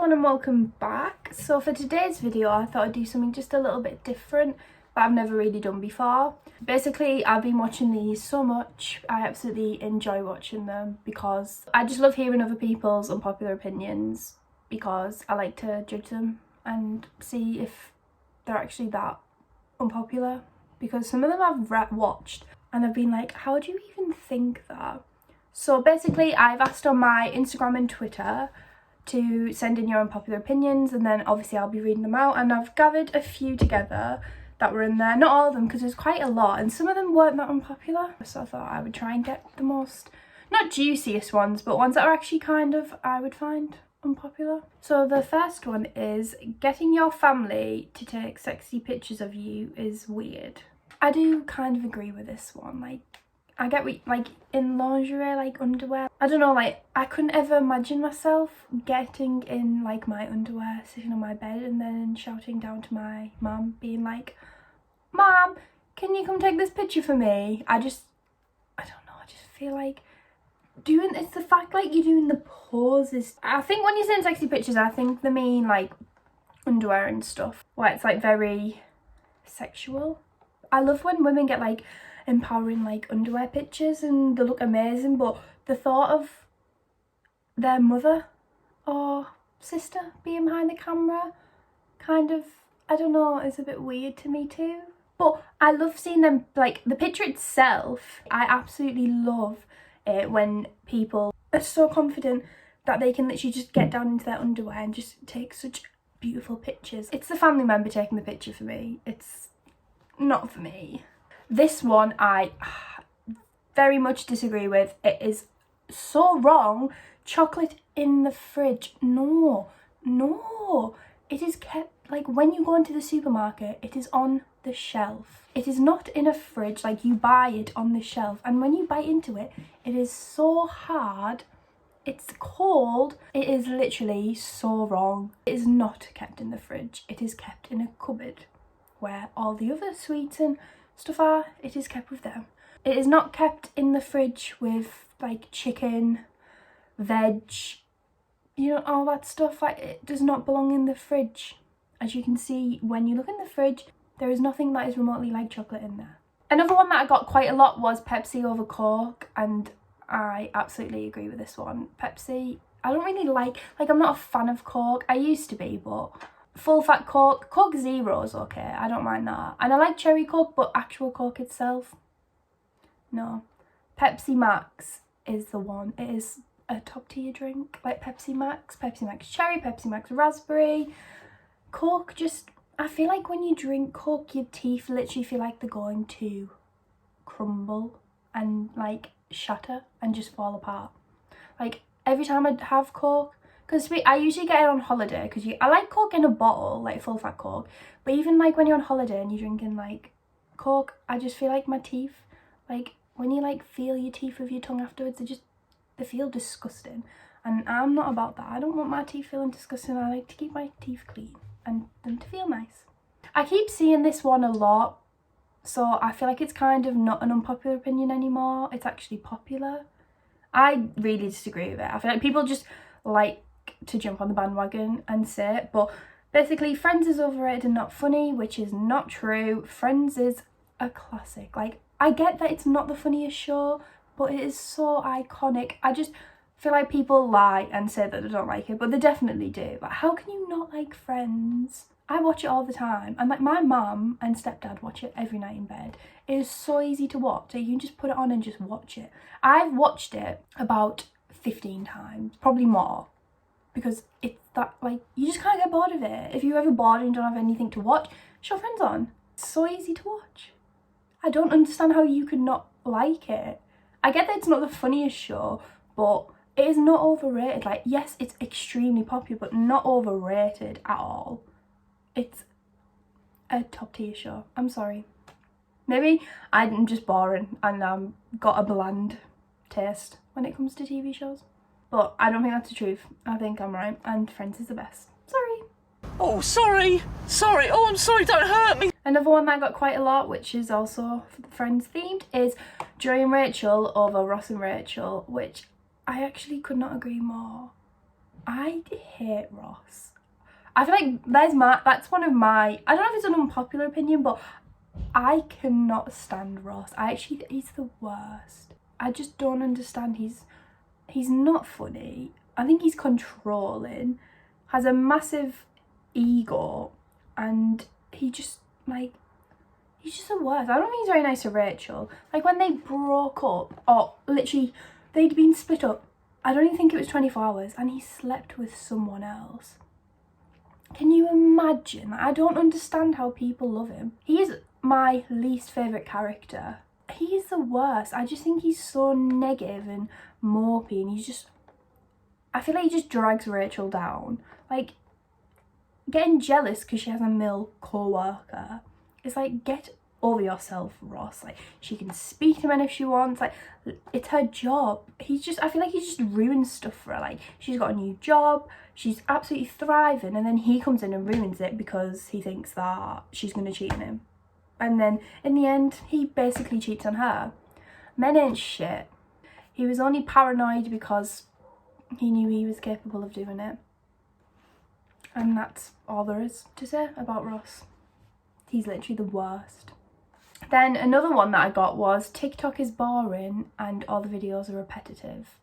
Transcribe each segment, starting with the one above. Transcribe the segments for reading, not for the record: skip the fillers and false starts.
everyone and welcome back. So for today's video I thought I'd do something just a little bit different that I've never really done before. Basically I've been watching these so much, I absolutely enjoy watching them because I just love hearing other people's unpopular opinions because I like to judge them and see if they're actually that unpopular, because some of them I've watched and I've been like, how do you even think that? So basically I've asked on my Instagram and Twitter to send in your unpopular opinions, and then obviously I'll be reading them out, and I've gathered a few together that were in there. Not all of them, because there's quite a lot, and some of them weren't that unpopular, so I thought I would try and get the most, not juiciest ones, but ones that are actually kind of, I would find unpopular. So the first one is, getting your family to take sexy pictures of you is weird. I do kind of agree with this one. Like, I get what, like, in lingerie, like underwear, I don't know, like, I couldn't ever imagine myself getting in like my underwear, sitting on my bed and then shouting down to my mum, being like, Mom, can you come take this picture for me? I don't know, I just feel like it's the fact like you're doing the poses. I think when you're saying sexy pictures, I think they mean like underwear and stuff, where it's like very sexual. I love when women get like empowering like underwear pictures and they look amazing, but the thought of their mother or sister being behind the camera kind of, I don't know, is a bit weird to me too. But I love seeing them, like the picture itself. I absolutely love it when people are so confident that they can literally just get down into their underwear and just take such beautiful pictures. It's the family member taking the picture for me, it's not for me. This one I very much disagree with. It is so wrong. Chocolate in the fridge. No. It is kept, like when you go into the supermarket, it is on the shelf. It is not in a fridge, like you buy it on the shelf. And when you bite into it, it is so hard. It's cold. It is literally so wrong. It is not kept in the fridge. It is kept in a cupboard where all the other sweets and stuff are. It is kept with them. It is not kept in the fridge with like chicken, veg, you know, all that stuff. Like, it does not belong in the fridge. As you can see, when you look in the fridge, there is nothing that is remotely like chocolate in there. Another one that I got quite a lot was Pepsi over Coke, and I absolutely agree with this one. Pepsi, I don't really like I'm not a fan of Coke. I used to be, but full fat Coke Zero is okay, I don't mind that. And I like cherry Coke, but actual Coke itself, no. Pepsi Max is the one. It is a top tier drink, like Pepsi Max cherry, Pepsi Max raspberry. Coke, just, I feel like when you drink Coke, your teeth literally feel like they're going to crumble and like shatter and just fall apart. Like every time I have Coke, because I usually get it on holiday, because I like Coke in a bottle, like full fat Coke, but even like when you're on holiday and you're drinking like Coke, I just feel like my teeth, like when you like feel your teeth with your tongue afterwards, they feel disgusting, and I'm not about that. I don't want my teeth feeling disgusting. I like to keep my teeth clean and them to feel nice. I keep seeing this one a lot, so I feel like it's kind of not an unpopular opinion anymore. It's actually popular. I really disagree with it. I feel like people just like to jump on the bandwagon and say it, but basically Friends is overrated and not funny, which is not true. Friends is a classic. Like, I get that it's not the funniest show, but it is so iconic. I just feel like people lie and say that they don't like it, but they definitely do. Like, how can you not like Friends? I watch it all the time, and like my mum and stepdad watch it every night in bed. It is so easy to watch, so you can just put it on and just watch it. I've watched it about 15 times, probably more, because it's that, like, you just can't get bored of it. If you're ever bored and you don't have anything to watch, shut Friends on. It's so easy to watch. I don't understand how you could not like it. I get that it's not the funniest show, but it is not overrated. Like, yes, it's extremely popular, but not overrated at all. It's a top tier show. I'm sorry. Maybe I'm just boring and got a bland taste when it comes to TV shows. But I don't think that's the truth. I think I'm right, and Friends is the best. Sorry. Oh, sorry. Oh, I'm sorry, don't hurt me. Another one that I got quite a lot, which is also Friends themed, is Joey and Rachel over Ross and Rachel, which I actually could not agree more. I hate Ross. I feel like that's one of my, I don't know if it's an unpopular opinion, but I cannot stand Ross. He's the worst. I just don't understand. He's not funny. I think he's controlling, has a massive ego, and he's just the worst. I don't think he's very nice to Rachel. Like when they broke up, or literally they'd been split up, I don't even think it was 24 hours, and he slept with someone else. Can you imagine? I don't understand how people love him. He is my least favourite character. He is the worst. I just think he's so negative and mopey, and I feel like he just drags Rachel down. Like, getting jealous because she has a male co-worker. It's like, get over yourself, Ross. Like, she can speak to men if she wants. Like, it's her job. I feel like he's just ruined stuff for her. Like, she's got a new job, she's absolutely thriving, and then he comes in and ruins it because he thinks that she's going to cheat on him. And then, in the end, he basically cheats on her. Men ain't shit. He was only paranoid because he knew he was capable of doing it. And that's all there is to say about Ross. He's literally the worst. Then another one that I got was TikTok is boring and all the videos are repetitive.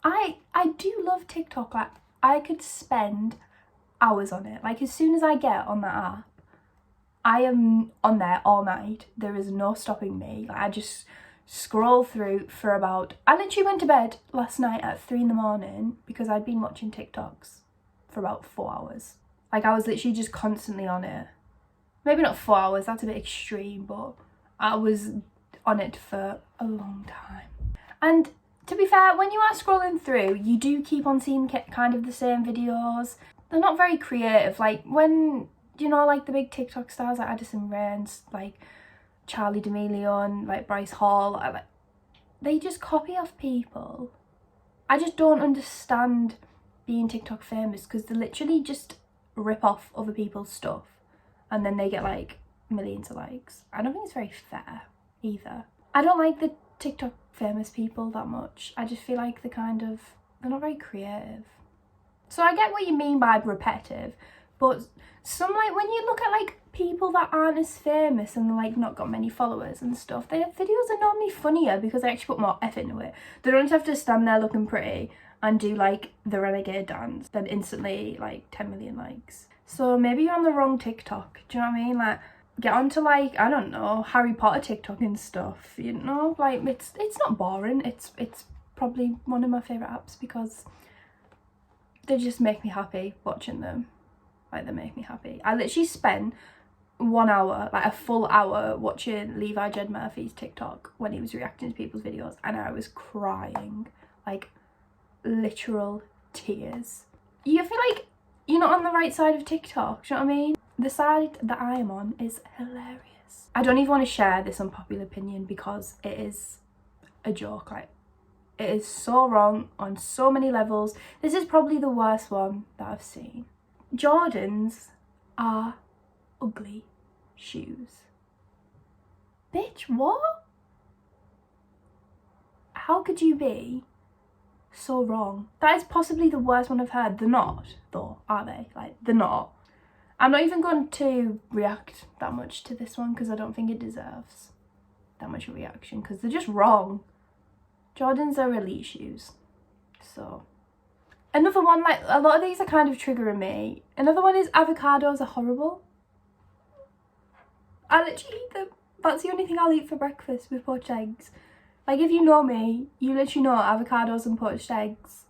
I do love TikTok. Like, I could spend hours on it. Like, as soon as I get on that app, I am on there all night. There is no stopping me. Like, I just scroll through for I literally went to bed last night at 3 a.m. because I'd been watching TikToks for about 4 hours. Like, I was literally just constantly on it. Maybe not 4 hours, that's a bit extreme, but I was on it for a long time. And to be fair, when you are scrolling through, you do keep on seeing kind of the same videos. They're not very creative. Like, when, like the big TikTok stars like Addison Rae, like Charlie D'Amelio and like Bryce Hall, they just copy off people. I just don't understand being TikTok famous, because they literally just rip off other people's stuff and then they get like millions of likes. I don't think it's very fair either. I don't like the TikTok famous people that much. I just feel like they're not very creative. So I get what you mean by repetitive, but some, like, when you look at like people that aren't as famous and like not got many followers and stuff, their videos are normally funnier because they actually put more effort into it. They don't have to stand there looking pretty and do like the renegade dance, then instantly like 10 million likes. So maybe you're on the wrong TikTok. Do you know what I mean? Like, get onto like, I don't know, Harry Potter TikTok and stuff. Like, it's not boring. It's probably one of my favourite apps because they just make me happy watching them. Like, they make me happy. I literally spent 1 hour, like a full hour, watching Levi Jed Murphy's TikTok when he was reacting to people's videos, and I was crying. Like, literal tears. You feel like you're not on the right side of TikTok, do you know what I mean? The side that I am on is hilarious. I don't even want to share this unpopular opinion because it is a joke. Like, it is so wrong on so many levels. This is probably the worst one that I've seen. Jordans are ugly shoes. Bitch, what? How could you be so wrong? That is possibly the worst one I've heard. They're not, though, are they? Like, they're not. I'm not even going to react that much to this one because I don't think it deserves that much of a reaction because they're just wrong. Jordans are elite shoes. So, another one, like, a lot of these are kind of triggering me. Another one is avocados are horrible. I literally eat them. That's the only thing I'll eat for breakfast with poached eggs. Like, if you know me, you literally know avocados and poached eggs.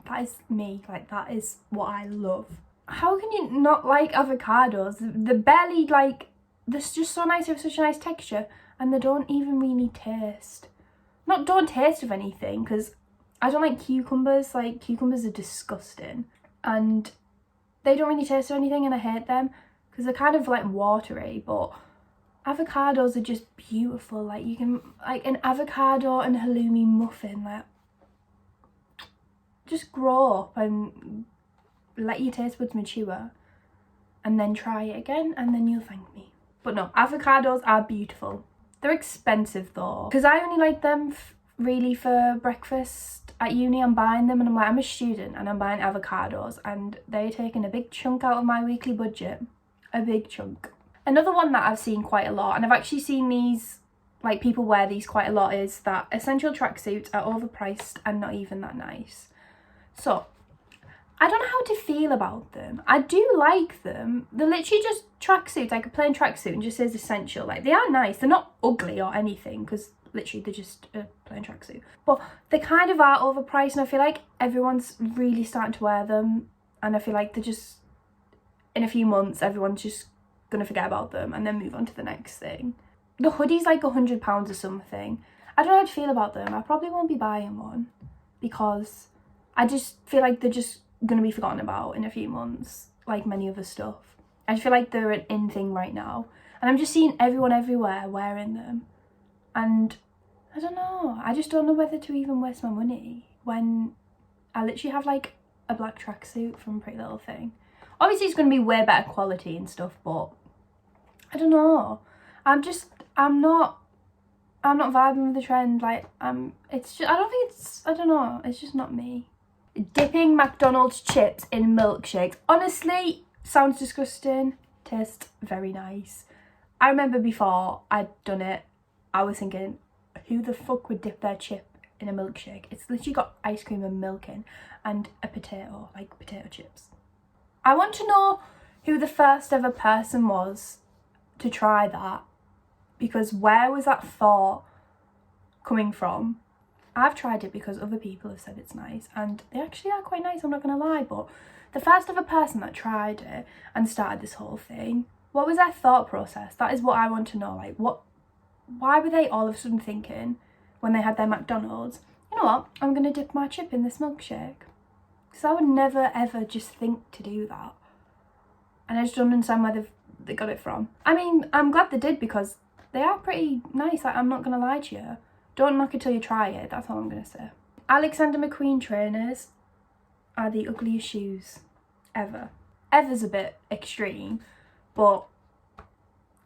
That is me. Like, that is what I love. How can you not like avocados? They're barely, like, they're just so nice. They have such a nice texture. And they don't even really taste. Don't taste of anything, because I don't like cucumbers. Like, cucumbers are disgusting. And they don't really taste of anything, and I hate them. Because they're kind of, like, watery, but avocados are just beautiful. Like, you can, like, an avocado and halloumi muffin, like, just grow up and let your taste buds mature and then try it again, and then you'll thank me. But no, avocados are beautiful. They're expensive though, because I only like them really for breakfast at uni. I'm buying them and I'm like, I'm a student and I'm buying avocados and they're taking a big chunk out of my weekly budget. A big chunk. Another one that I've seen quite a lot, and I've actually seen these, like people wear these quite a lot, is that essential tracksuits are overpriced and not even that nice. So I don't know how to feel about them. I do like them. They're literally just tracksuits, like a plain tracksuit and just says essential. Like they are nice. They're not ugly or anything because literally they're just a plain tracksuit. But they kind of are overpriced and I feel like everyone's really starting to wear them. And I feel like they're just, in a few months, everyone's just going to forget about them and then move on to the next thing. The hoodie's like £100 or something. I don't know how to feel about them. I probably won't be buying one because I just feel like they're just going to be forgotten about in a few months, like many other stuff. I feel like they're an in thing right now. And I'm just seeing everyone everywhere wearing them. And I don't know. I just don't know whether to even waste my money when I literally have like a black tracksuit from Pretty Little Thing. Obviously it's going to be way better quality and stuff, but I don't know. I'm not vibing with the trend. Like it's just, I don't know, it's just not me. Dipping McDonald's chips in milkshakes. Honestly, sounds disgusting. Tastes very nice. I remember before I'd done it, I was thinking, who the fuck would dip their chip in a milkshake? It's literally got ice cream and milk in and a potato, like potato chips. I want to know who the first ever person was to try that, because where was that thought coming from? I've tried it because other people have said it's nice and they actually are quite nice, I'm not gonna lie, but the first ever person that tried it and started this whole thing, what was their thought process? That is what I want to know. Like why were they all of a sudden thinking when they had their McDonald's, you know what, I'm gonna dip my chip in this milkshake? Because I would never ever just think to do that. And I just don't understand where they got it from. I mean, I'm glad they did because they are pretty nice, like, I'm not gonna lie to you. Don't knock it till you try it, that's all I'm gonna say. Alexander McQueen trainers are the ugliest shoes ever. Ever's a bit extreme, but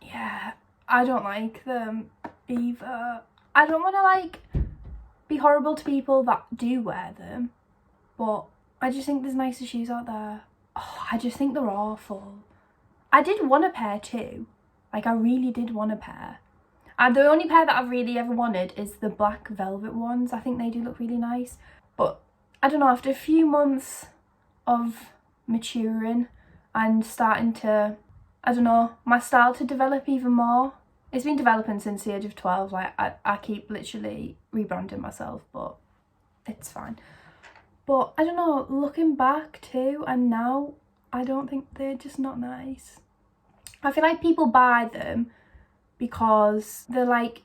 yeah, I don't like them either. I don't want to like be horrible to people that do wear them, but I just think there's nicer shoes out there. Oh, I just think they're awful. I did want a pair too. Like, I really did want a pair. And the only pair that I've really ever wanted is the black velvet ones. I think they do look really nice. But I don't know, after a few months of maturing and starting to, I don't know, my style to develop even more. It's been developing since the age of 12. Like, I keep literally rebranding myself, but it's fine. But I don't know, looking back too and now, I don't think they're just not nice. I feel like people buy them because they're like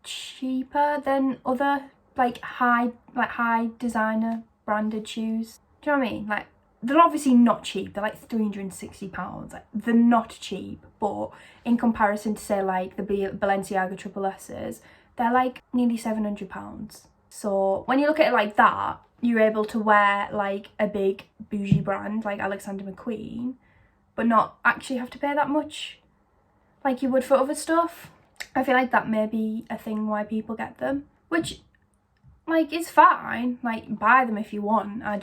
cheaper than other like high designer branded shoes. Do you know what I mean? Like, they're obviously not cheap. They're like £360. Like, they're not cheap, but in comparison to say like the Balenciaga Triple S's, they're like nearly £700. So when you look at it like that, you're able to wear like a big bougie brand like Alexander McQueen, but not actually have to pay that much like you would for other stuff. I feel like that may be a thing why people get them, which like is fine. Like, buy them if you want. I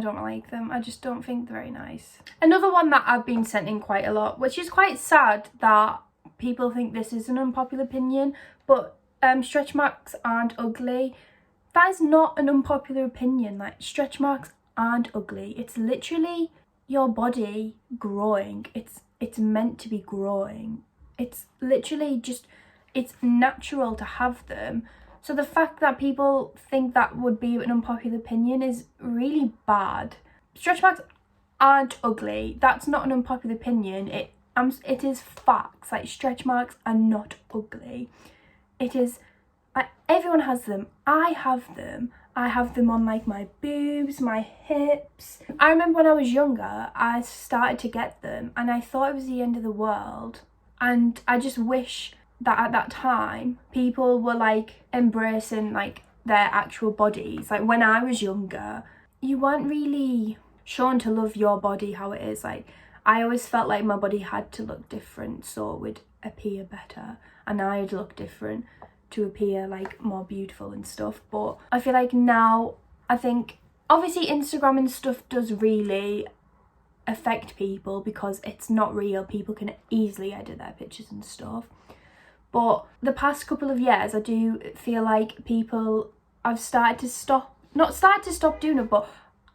don't like them. I just don't think they're very nice. Another one that I've been sent in quite a lot, which is quite sad that people think this is an unpopular opinion, but stretch marks aren't ugly. That is not an unpopular opinion. Like, stretch marks aren't ugly. It's literally your body growing. It's meant to be growing. It's literally just, it's natural to have them. So the fact that people think that would be an unpopular opinion is really bad. Stretch marks aren't ugly. That's not an unpopular opinion. It is facts. Like, stretch marks are not ugly. It is, everyone has them. I have them. I have them on like my boobs, my hips. I remember when I was younger, I started to get them and I thought it was the end of the world. And I just wish that at that time people were like embracing like their actual bodies. Like, when I was younger, you weren't really shown to love your body how it is. Like, I always felt like my body had to look different so it would appear better and I'd look different. to appear like more beautiful and stuff. But I feel like now, I think obviously Instagram and stuff does really affect people because it's not real. People can easily edit their pictures and stuff. But the past couple of years, I do feel like people have started to stop, not started to stop doing it, but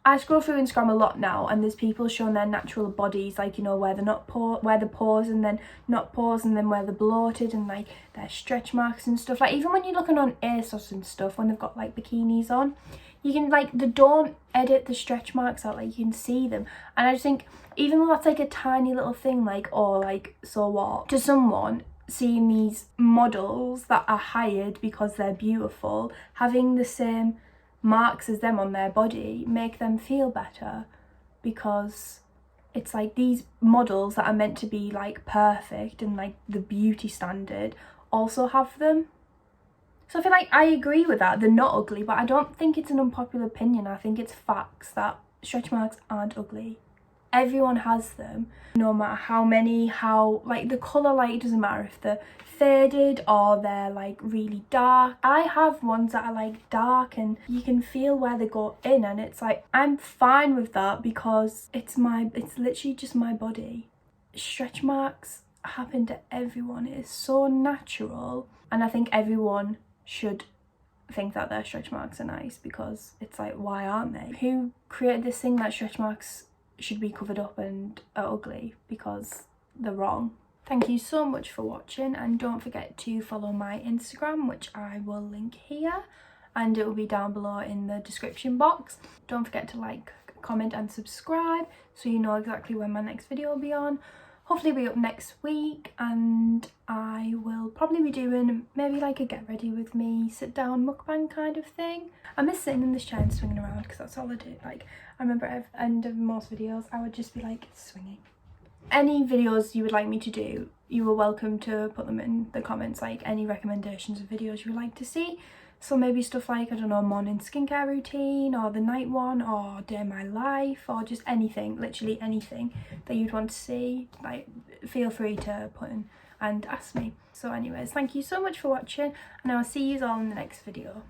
I scroll through Instagram a lot now, and there's people showing their natural bodies, like, you know, where they're not where they're pores and then not pores, and then where they're bloated, and like their stretch marks and stuff. Like even when you're looking on ASOS and stuff, when they've got like bikinis on, you can like, they don't edit the stretch marks out, like you can see them. And I just think, even though that's like a tiny little thing, like, oh, like, so what, to someone seeing these models that are hired because they're beautiful having the same marks as them on their body make them feel better, because it's like these models that are meant to be like perfect and like the beauty standard also have them. So I feel like I agree with that, they're not ugly, but I don't think it's an unpopular opinion. I think it's facts that stretch marks aren't ugly. Everyone has them, no matter how many, how like the colour, like it doesn't matter if they're faded or they're like really dark. I have ones that are like dark and you can feel where they go in, and it's like I'm fine with that because it's literally just my body. Stretch marks happen to everyone. It is so natural, and I think everyone should think that their stretch marks are nice, because it's like, why aren't they? Who created this thing that stretch marks should be covered up and are ugly? Because they're wrong. Thank you so much for watching, and don't forget to follow my Instagram, which I will link here and it will be down below in the description box. Don't forget to like, comment and subscribe so you know exactly when my next video will be on. Hopefully it'll be up next week, and I will probably be doing maybe like a get ready with me sit down mukbang kind of thing. I miss sitting in this chair and swinging around, because that's all I do. Like I remember at the end of most videos I would just be like swinging. Any videos you would like me to do, you are welcome to put them in the comments, like any recommendations of videos you would like to see. So maybe stuff like, I don't know, morning skincare routine, or the night one, or day in my life, or just anything, literally anything that you'd want to see. Like, feel free to put in and ask me. So anyways, thank you so much for watching, and I'll see you all in the next video.